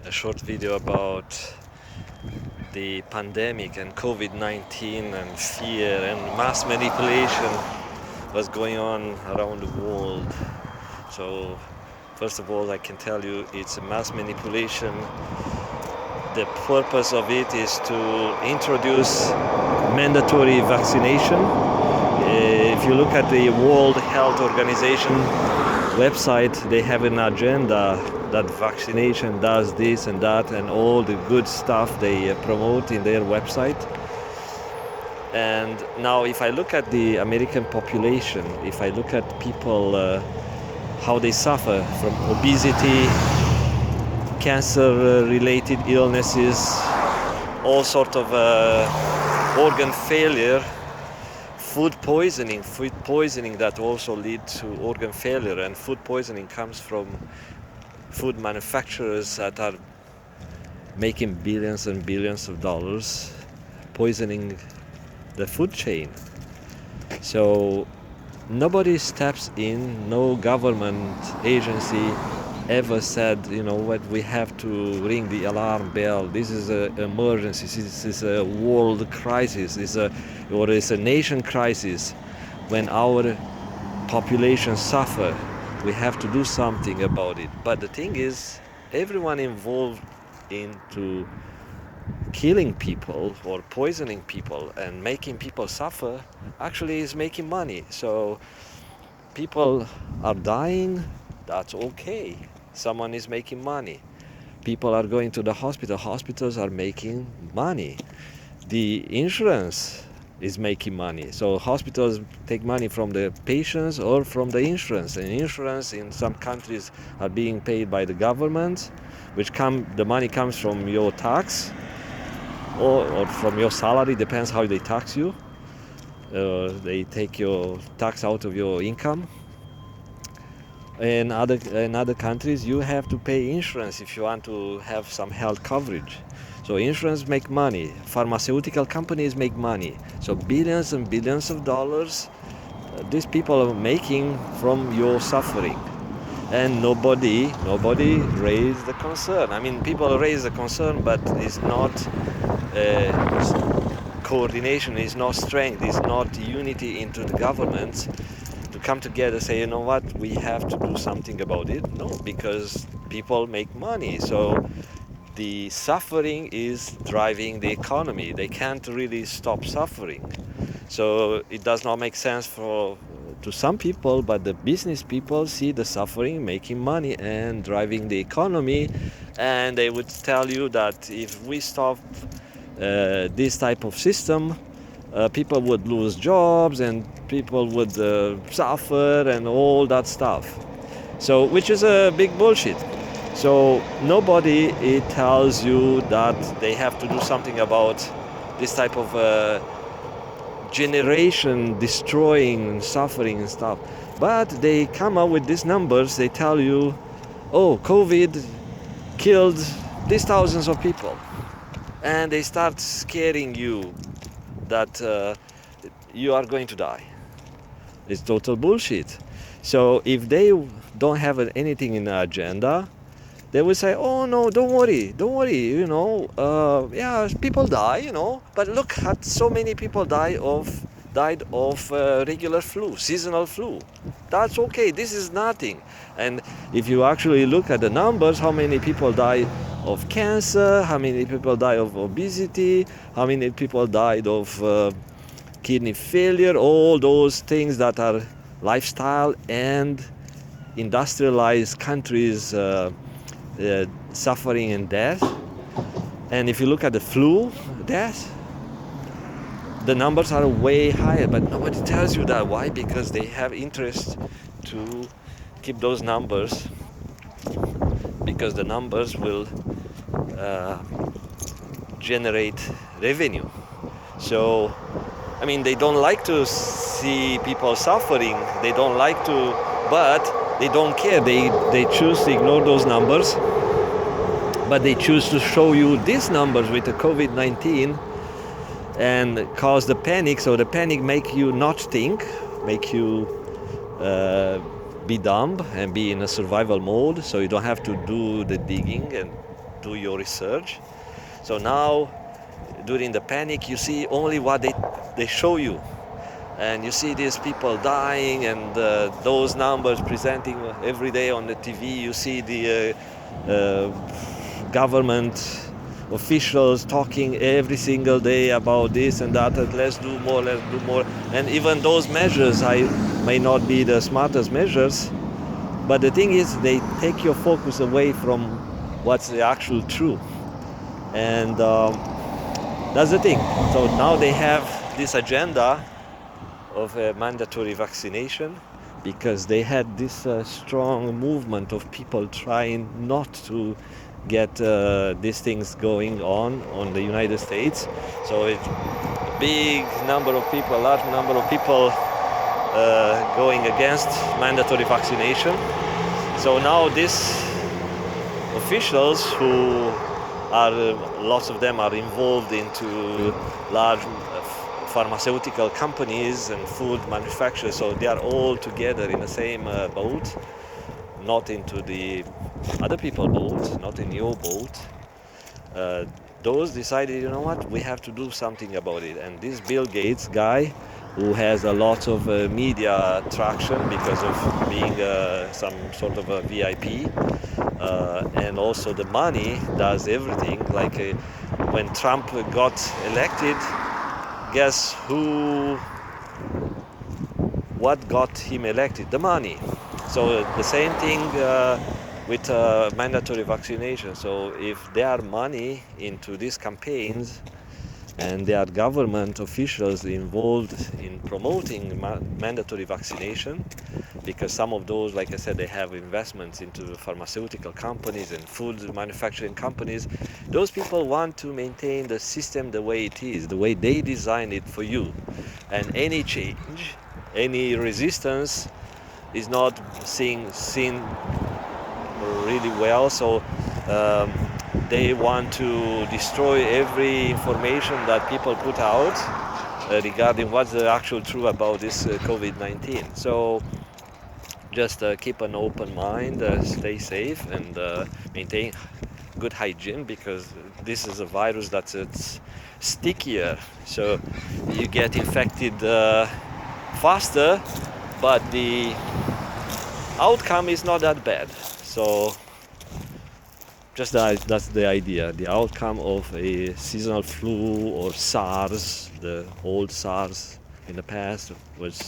a short video about the pandemic and COVID-19 and fear and mass manipulation was going on around the world. So, first of all, I can tell you it's a mass manipulation. The purpose of it is to introduce mandatory vaccination. If you look at the World Health Organization website, they have an agenda that vaccination does this and that and all the good stuff they promote in their website. And now if I look at the American population, if I look at people, how they suffer from obesity, cancer related illnesses, all sort of organ failure, food poisoning that also lead to organ failure. And food poisoning comes from food manufacturers that are making billions and billions of dollars poisoning the food chain. So nobody steps in, no government agency ever said, you know what, we have to ring the alarm bell. This is an emergency. This is a world crisis. It's a nation crisis. When our population suffer, we have to do something about it. But the thing is, everyone involved into killing people or poisoning people and making people suffer actually is making money. So people are dying, that's okay. Someone is making money. People are going to the hospital. Hospitals are making money. The insurance is making money. So hospitals take money from the patients or from the insurance. And insurance in some countries are being paid by the government, the money comes from your tax or from your salary, depends how they tax you. They take your tax out of your income. In other countries, you have to pay insurance if you want to have some health coverage. So insurance make money. Pharmaceutical companies make money. So billions and billions of dollars these people are making from your suffering. And nobody raised the concern. I mean, people raise the concern, but it's not coordination, it's not strength, it's not unity into the governments to come together, say, you know what, we have to do something about it. No, because people make money. So the suffering is driving the economy. They can't really stop suffering. So it does not make sense to some people, but the business people see the suffering making money and driving the economy, and they would tell you that if we stop this type of system, people would lose jobs and people would suffer and all that stuff. So, which is a big bullshit. So nobody tells you that they have to do something about this type of generation destroying, suffering and stuff. But they come up with these numbers. They tell you, oh, COVID killed these thousands of people. And they start scaring you that you are going to die. It's total bullshit. So if they don't have anything in the agenda, they will say, oh no, don't worry, yeah, people die, but look at so many people died of regular flu, seasonal flu. That's okay, this is nothing. And if you actually look at the numbers, how many people die of cancer, how many people die of obesity, how many people died of kidney failure, all those things that are lifestyle and industrialized countries suffering and death. And if you look at the flu death, the numbers are way higher, but nobody tells you that. Why? Because they have interest to keep those numbers, because the numbers will generate revenue. So I mean, they don't like to see people suffering, they don't like to, but they don't care. They choose to ignore those numbers, but they choose to show you these numbers with the COVID-19 and cause the panic. So the panic make you not think, make you be dumb and be in a survival mode, so you don't have to do the digging and do your research. So now, during the panic, you see only what they show you. And you see these people dying, and those numbers presenting every day on the TV. You see the government officials talking every single day about this and that, and let's do more, let's do more. And even those measures may not be the smartest measures, but the thing is they take your focus away from what's the actual truth. And that's the thing. So now they have this agenda of mandatory vaccination, because they had this strong movement of people trying not to get these things going on the United States. So it's a big number of people, a large number of people going against mandatory vaccination. So now these officials, who are lots of them are involved into large pharmaceutical companies and food manufacturers, so they are all together in the same boat, not into the other people's boat, not in your boat. Those decided, you know what, we have to do something about it. And this Bill Gates guy, who has a lot of media traction because of being some sort of a VIP, and also the money does everything. Like when Trump got elected, guess what got him elected? The money. So the same thing with mandatory vaccination. So if there are money into these campaigns, and there are government officials involved in promoting mandatory vaccination, because some of those, like I said, they have investments into the pharmaceutical companies and food manufacturing companies. Those people want to maintain the system the way it is, the way they designed it for you. And any change, any resistance is not seen really well. So they want to destroy every information that people put out regarding what's the actual truth about this COVID-19. So just keep an open mind, stay safe, and maintain good hygiene, because this is a virus that's it's stickier, so you get infected faster, but the outcome is not that bad. So just that's the idea. The outcome of a seasonal flu or SARS, the old SARS in the past, was